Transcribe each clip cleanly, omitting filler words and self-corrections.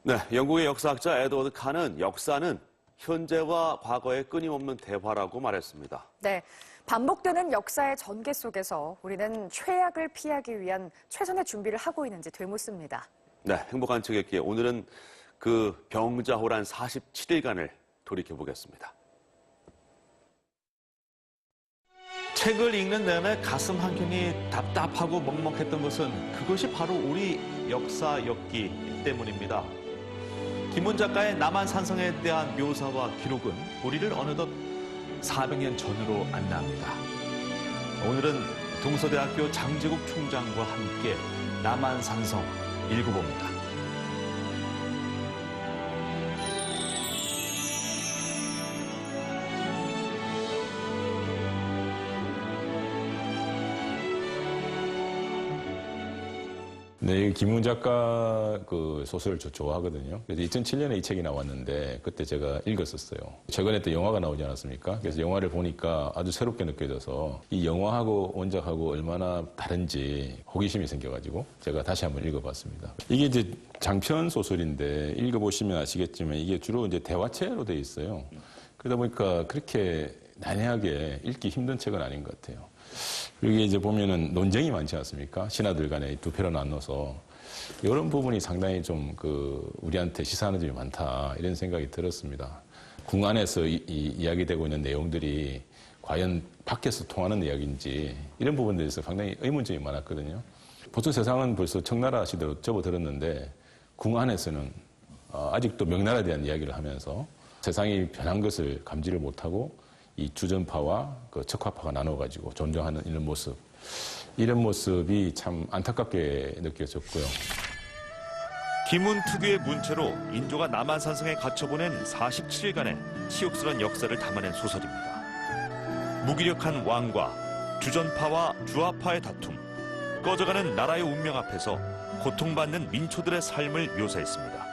네, 영국의 역사학자 에드워드 칸은 역사는 현재와 과거의 끊임없는 대화라고 말했습니다. 네, 반복되는 역사의 전개 속에서 우리는 최악을 피하기 위한 최선의 준비를 하고 있는지 되묻습니다. 네, 행복한 책읽기 오늘은 그 병자호란 47일간을 돌이켜보겠습니다. 책을 읽는 내내 가슴 한켠이 답답하고 먹먹했던 것은 그것이 바로 우리 역사였기 때문입니다. 김훈 작가의 남한산성에 대한 묘사와 기록은 우리를 어느덧 400년 전으로 안내합니다. 오늘은 동서대학교 장제국 총장과 함께 남한산성 읽어봅니다. 네, 김훈 작가 그 소설을 저 좋아하거든요. 그래서 2007년에 이 책이 나왔는데 그때 제가 읽었었어요. 최근에 또 영화가 나오지 않았습니까? 그래서 영화를 보니까 아주 새롭게 느껴져서 이 영화하고 원작하고 얼마나 다른지 호기심이 생겨가지고 제가 다시 한번 읽어봤습니다. 이게 이제 장편 소설인데 읽어보시면 아시겠지만 이게 주로 이제 대화체로 되어 있어요. 그러다 보니까 그렇게 난해하게 읽기 힘든 책은 아닌 것 같아요. 여기 이제 보면은 논쟁이 많지 않습니까? 신하들 간에 두 표로 나눠서 이런 부분이 상당히 좀 우리한테 시사하는 점이 많다 이런 생각이 들었습니다. 궁 안에서 이야기되고 있는 내용들이 과연 밖에서 통하는 이야기인지 이런 부분에 대해서 상당히 의문점이 많았거든요. 보통 세상은 벌써 청나라 시대로 접어들었는데 궁 안에서는 아직도 명나라에 대한 이야기를 하면서 세상이 변한 것을 감지를 못하고 이 주전파와 그 척화파가 나눠가지고 존경하는 이런 모습이 참 안타깝게 느껴졌고요. 김훈 특유의 문체로 인조가 남한산성에 갇혀보낸 47일간의 치욕스런 역사를 담아낸 소설입니다. 무기력한 왕과 주전파와 주화파의 다툼, 꺼져가는 나라의 운명 앞에서 고통받는 민초들의 삶을 묘사했습니다.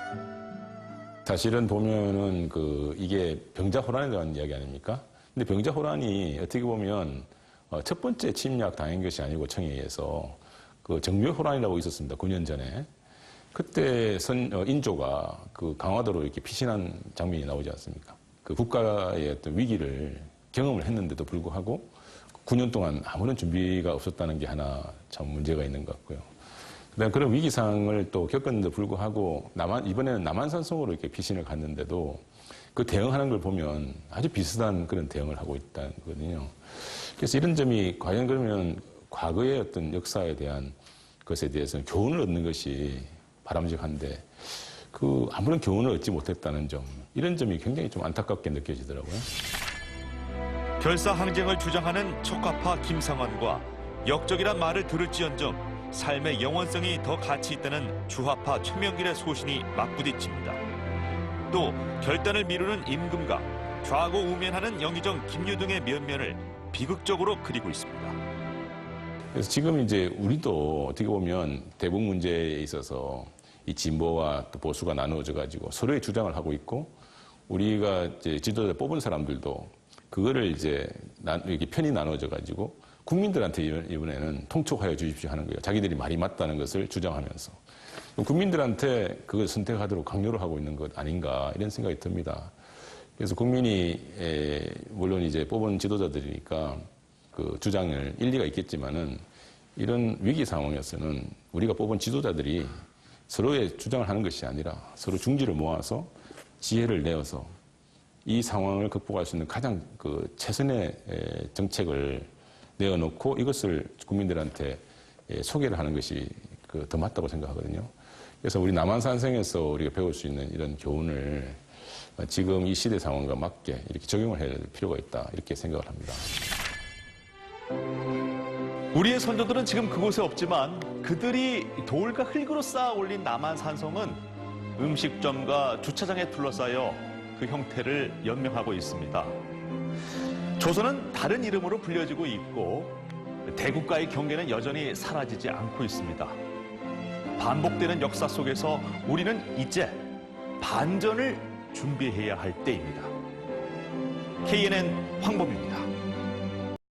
사실은 보면은 이게 병자호란에 대한 이야기 아닙니까? 근데 병자호란이 어떻게 보면 첫 번째 침략 당한 것이 아니고 청에 의해서 정묘호란이라고 있었습니다. 9년 전에. 그때 인조가 강화도로 이렇게 피신한 장면이 나오지 않습니까? 국가의 어떤 위기를 경험을 했는데도 불구하고 9년 동안 아무런 준비가 없었다는 게 하나 참 문제가 있는 것 같고요. 그다음에 그런 위기 상황을 또 겪었는데도 불구하고 이번에는 남한산성으로 이렇게 피신을 갔는데도 그 대응하는 걸 보면 아주 비슷한 그런 대응을 하고 있다는 거거든요. 그래서 이런 점이 과연 그러면 과거의 어떤 역사에 대한 것에 대해서는 교훈을 얻는 것이 바람직한데 아무런 교훈을 얻지 못했다는 점, 이런 점이 굉장히 좀 안타깝게 느껴지더라고요. 결사항쟁을 주장하는 척화파 김상환과 역적이란 말을 들을지언정 삶의 영원성이 더 가치 있다는 주화파 최명길의 소신이 맞부딪힙니다. 또 결단을 미루는 임금과 좌고우면하는 영의정 김유등의 면면을 비극적으로 그리고 있습니다. 그래서 지금 이제 우리도 어떻게 보면 대북 문제에 있어서 이 진보와 또 보수가 나누어져 가지고 서로의 주장을 하고 있고, 우리가 이제 지도자 뽑은 사람들도 그거를 이제 이렇게 편이 나눠져 가지고 국민들한테 이번에는 통촉하여 주십시오 하는 거예요. 자기들이 말이 맞다는 것을 주장하면서. 국민들한테 그걸 선택하도록 강요를 하고 있는 것 아닌가 이런 생각이 듭니다. 그래서 국민이 물론 이제 뽑은 지도자들이니까 그 주장을 일리가 있겠지만은 이런 위기 상황에서는 우리가 뽑은 지도자들이 서로의 주장을 하는 것이 아니라 서로 중지를 모아서 지혜를 내어서 이 상황을 극복할 수 있는 가장 최선의 정책을 내어놓고 이것을 국민들한테 소개를 하는 것이 더 맞다고 생각하거든요. 그래서 우리 남한산성에서 우리가 배울 수 있는 이런 교훈을 지금 이 시대 상황과 맞게 이렇게 적용을 해야 될 필요가 있다, 이렇게 생각을 합니다. 우리의 선조들은 지금 그곳에 없지만 그들이 돌과 흙으로 쌓아 올린 남한산성은 음식점과 주차장에 둘러싸여 그 형태를 연명하고 있습니다. 조선은 다른 이름으로 불려지고 있고 대국과의 경계는 여전히 사라지지 않고 있습니다. 반복되는 역사 속에서 우리는 이제 반전을 준비해야 할 때입니다. KNN 황범입니다.